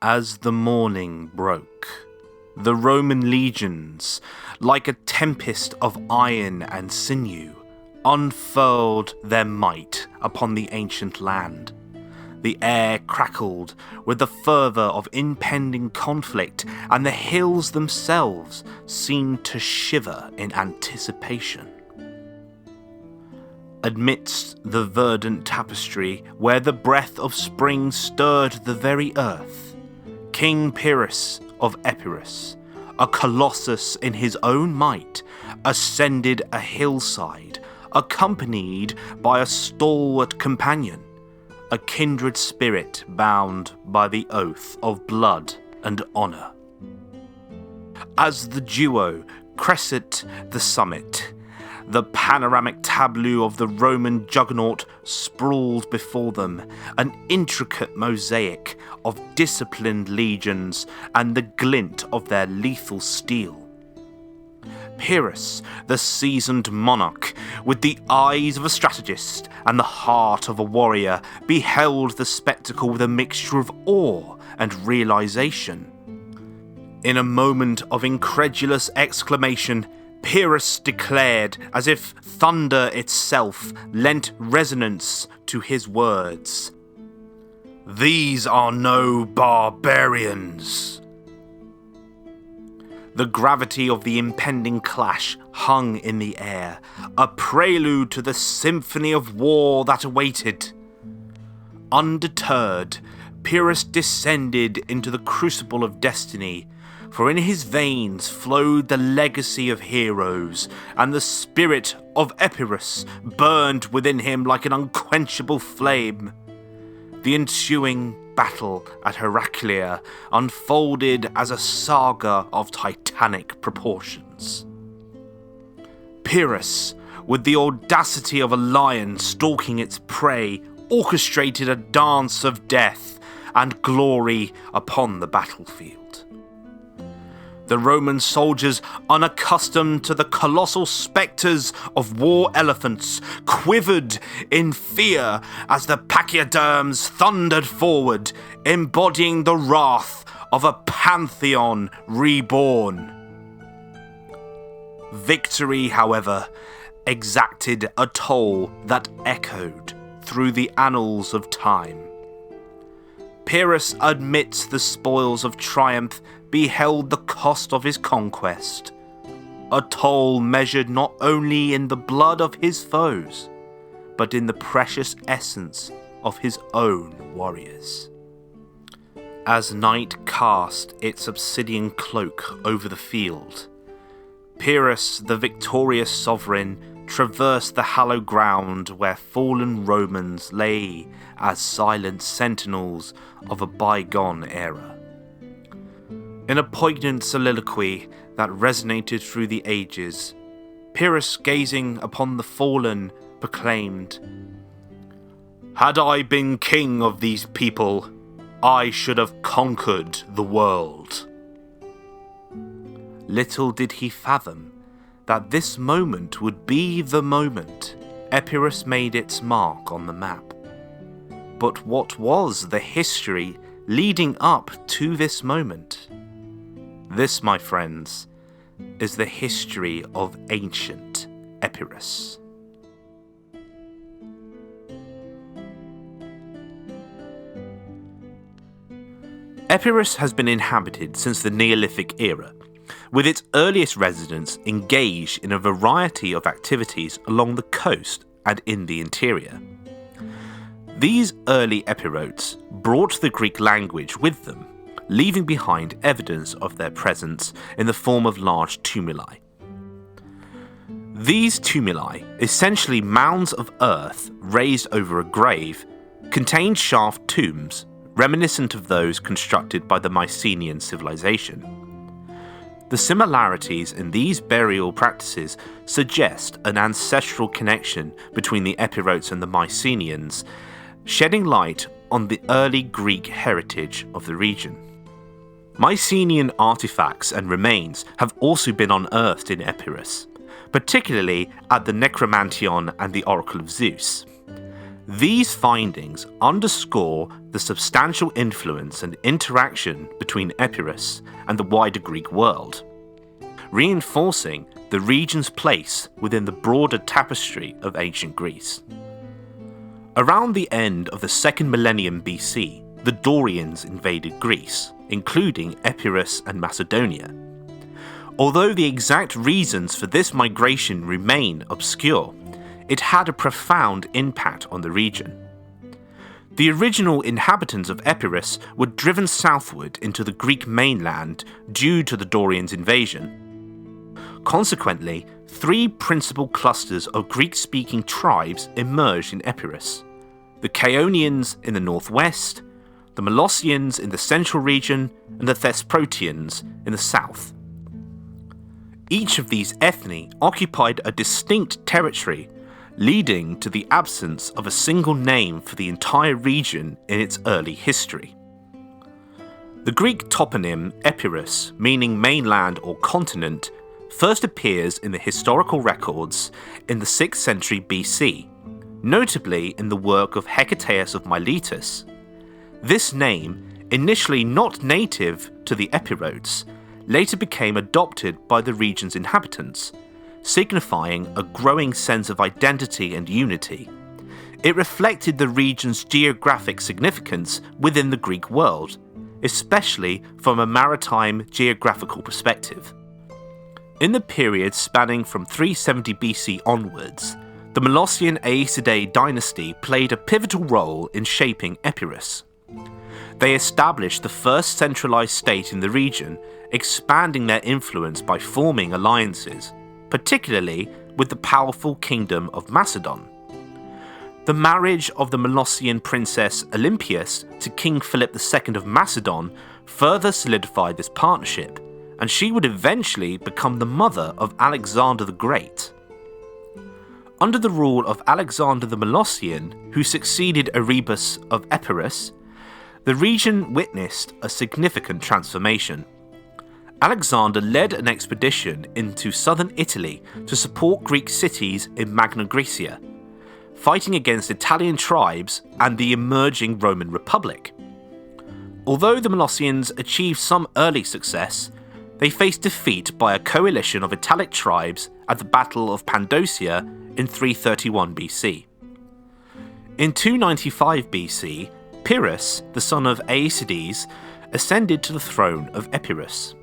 As the morning broke, the Roman legions, like a tempest of iron and sinew, unfurled their might upon the ancient land. The air crackled with the fervour of impending conflict, and the hills themselves seemed to shiver in anticipation. Amidst the verdant tapestry, where the breath of spring stirred the very earth, King Pyrrhus of Epirus, a colossus in his own might, ascended a hillside, accompanied by a stalwart companion, a kindred spirit bound by the oath of blood and honour. As the duo crested the summit, the panoramic tableau of the Roman juggernaut sprawled before them, an intricate mosaic of disciplined legions and the glint of their lethal steel. Pyrrhus, the seasoned monarch, with the eyes of a strategist and the heart of a warrior, beheld the spectacle with a mixture of awe and realization. In a moment of incredulous exclamation, Pyrrhus declared, as if thunder itself lent resonance to his words, "These are no barbarians." The gravity of the impending clash hung in the air, a prelude to the symphony of war that awaited. Undeterred, Pyrrhus descended into the crucible of destiny, for in his veins flowed the legacy of heroes, and the spirit of Epirus burned within him like an unquenchable flame. The ensuing battle at Heraclea unfolded as a saga of titanic proportions. Pyrrhus, with the audacity of a lion stalking its prey, orchestrated a dance of death and glory upon the battlefield. The Roman soldiers, unaccustomed to the colossal spectres of war elephants, quivered in fear as the pachyderms thundered forward, embodying the wrath of a pantheon reborn. Victory, however, exacted a toll that echoed through the annals of time. Pyrrhus, amidst the spoils of triumph, beheld the cost of his conquest, a toll measured not only in the blood of his foes, but in the precious essence of his own warriors. As night cast its obsidian cloak over the field, Pyrrhus, the victorious sovereign, traversed the hallowed ground where fallen Romans lay as silent sentinels of a bygone era. In a poignant soliloquy that resonated through the ages, Pyrrhus, gazing upon the fallen, proclaimed, "Had I been king of these people, I should have conquered the world." Little did he fathom that this moment would be the moment Epirus made its mark on the map. But what was the history leading up to this moment? This, my friends, is the history of ancient Epirus. Epirus has been inhabited since the Neolithic era, with its earliest residents engaged in a variety of activities along the coast and in the interior. These early Epirotes brought the Greek language with them, leaving behind evidence of their presence in the form of large tumuli. These tumuli, essentially mounds of earth raised over a grave, contained shaft tombs reminiscent of those constructed by the Mycenaean civilization. The similarities in these burial practices suggest an ancestral connection between the Epirotes and the Mycenaeans, shedding light on the early Greek heritage of the region. Mycenaean artifacts and remains have also been unearthed in Epirus, particularly at the Necromanteion and the Oracle of Zeus. These findings underscore the substantial influence and interaction between Epirus and the wider Greek world, reinforcing the region's place within the broader tapestry of ancient Greece. Around the end of the second millennium BC, the Dorians invaded Greece, including Epirus and Macedonia. Although the exact reasons for this migration remain obscure, it had a profound impact on the region. The original inhabitants of Epirus were driven southward into the Greek mainland due to the Dorians' invasion. Consequently, three principal clusters of Greek-speaking tribes emerged in Epirus: the Chaonians in the northwest, the Molossians in the central region, and the Thesprotians in the south. Each of these ethni occupied a distinct territory, leading to the absence of a single name for the entire region in its early history. The Greek toponym Epirus, meaning mainland or continent, first appears in the historical records in the 6th century BC, notably in the work of Hecataeus of Miletus. This name, initially not native to the Epirotes, later became adopted by the region's inhabitants, signifying a growing sense of identity and unity. It reflected the region's geographic significance within the Greek world, especially from a maritime geographical perspective. In the period spanning from 370 BC onwards, the Molossian Aeacidae dynasty played a pivotal role in shaping Epirus. They established the first centralized state in the region, expanding their influence by forming alliances, particularly with the powerful kingdom of Macedon. The marriage of the Molossian princess Olympias to King Philip II of Macedon further solidified this partnership, and she would eventually become the mother of Alexander the Great. Under the rule of Alexander the Molossian, who succeeded Erebus of Epirus, the region witnessed a significant transformation. Alexander led an expedition into southern Italy to support Greek cities in Magna Graecia, fighting against Italian tribes and the emerging Roman Republic. Although the Molossians achieved some early success, they faced defeat by a coalition of Italic tribes at the Battle of Pandosia in 331 BC. In 295 BC, Pyrrhus, the son of Aeacides, ascended to the throne of Epirus.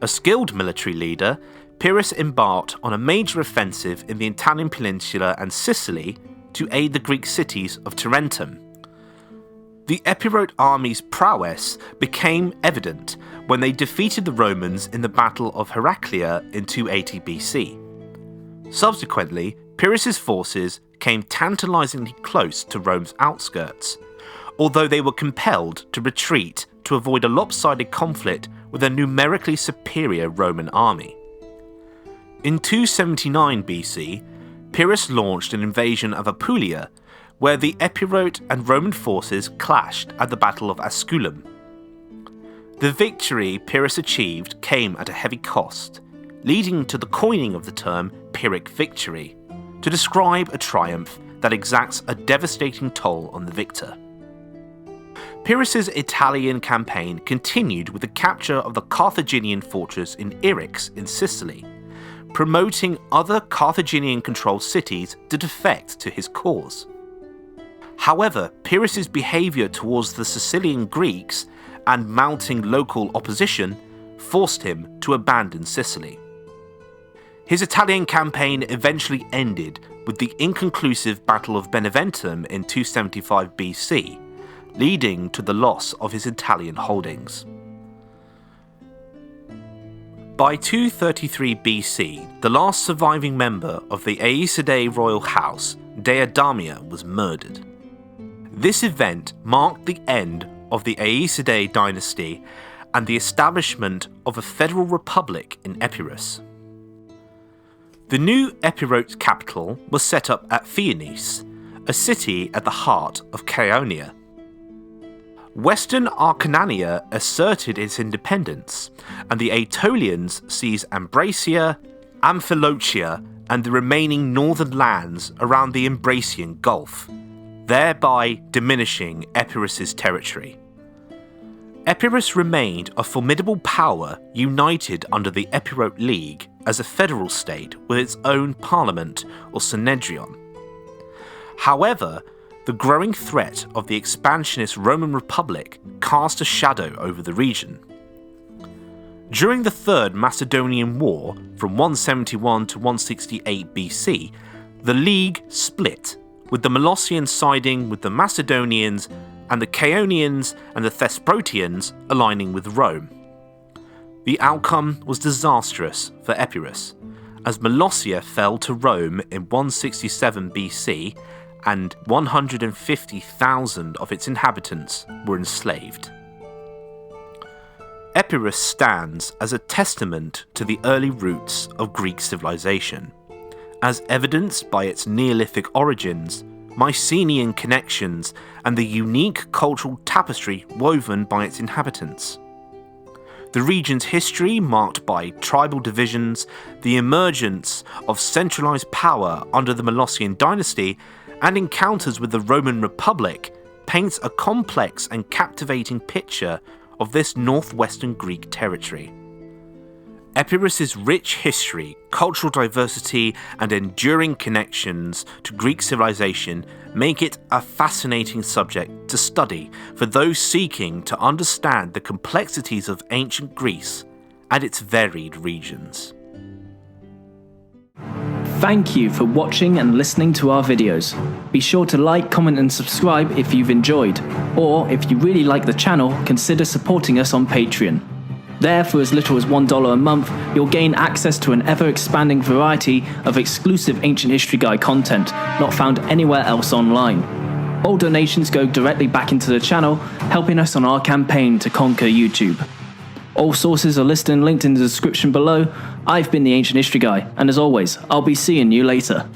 A skilled military leader, Pyrrhus embarked on a major offensive in the Italian peninsula and Sicily to aid the Greek cities of Tarentum. The Epirote army's prowess became evident when they defeated the Romans in the Battle of Heraclea in 280 BC. Subsequently, Pyrrhus's forces came tantalizingly close to Rome's outskirts, although they were compelled to retreat to avoid a lopsided conflict with a numerically superior Roman army. In 279 BC, Pyrrhus launched an invasion of Apulia, where the Epirote and Roman forces clashed at the Battle of Asculum. The victory Pyrrhus achieved came at a heavy cost, leading to the coining of the term Pyrrhic victory, to describe a triumph that exacts a devastating toll on the victor. Pyrrhus's Italian campaign continued with the capture of the Carthaginian fortress in Eryx in Sicily, promoting other Carthaginian-controlled cities to defect to his cause. However, Pyrrhus's behaviour towards the Sicilian Greeks and mounting local opposition forced him to abandon Sicily. His Italian campaign eventually ended with the inconclusive Battle of Beneventum in 275 BC, leading to the loss of his Italian holdings. By 233 BC, the last surviving member of the Aeacidae royal house, Deidamia, was murdered. This event marked the end of the Aeacidae dynasty and the establishment of a federal republic in Epirus. The new Epirote capital was set up at Pyrrhus, a city at the heart of Chaonia. Western Acarnania asserted its independence, and the Aetolians seized Ambracia, Amphilochia, and the remaining northern lands around the Ambracian Gulf. thereby diminishing Epirus' territory. Epirus remained a formidable power united under the Epirote League as a federal state with its own parliament or Synedrion. However, the growing threat of the expansionist Roman Republic cast a shadow over the region. During the Third Macedonian War from 171 to 168 BC, the League split, with the Molossians siding with the Macedonians and the Chaonians and the Thesprotians aligning with Rome. The outcome was disastrous for Epirus, as Molossia fell to Rome in 167 BC and 150,000 of its inhabitants were enslaved. Epirus stands as a testament to the early roots of Greek civilization, as evidenced by its Neolithic origins, Mycenaean connections, and the unique cultural tapestry woven by its inhabitants. The region's history, marked by tribal divisions, the emergence of centralized power under the Molossian dynasty, and encounters with the Roman Republic, paints a complex and captivating picture of this northwestern Greek territory. Epirus' rich history, cultural diversity, and enduring connections to Greek civilization make it a fascinating subject to study for those seeking to understand the complexities of ancient Greece and its varied regions. Thank you for watching and listening to our videos. Be sure to like, comment and subscribe if you've enjoyed, or if you really like the channel, consider supporting us on Patreon. There, for as little as $1 a month, you'll gain access to an ever-expanding variety of exclusive Ancient History Guide content not found anywhere else online. All donations go directly back into the channel, helping us on our campaign to conquer YouTube. All sources are listed and linked in the description below. I've been the Ancient History Guy, and as always, I'll be seeing you later.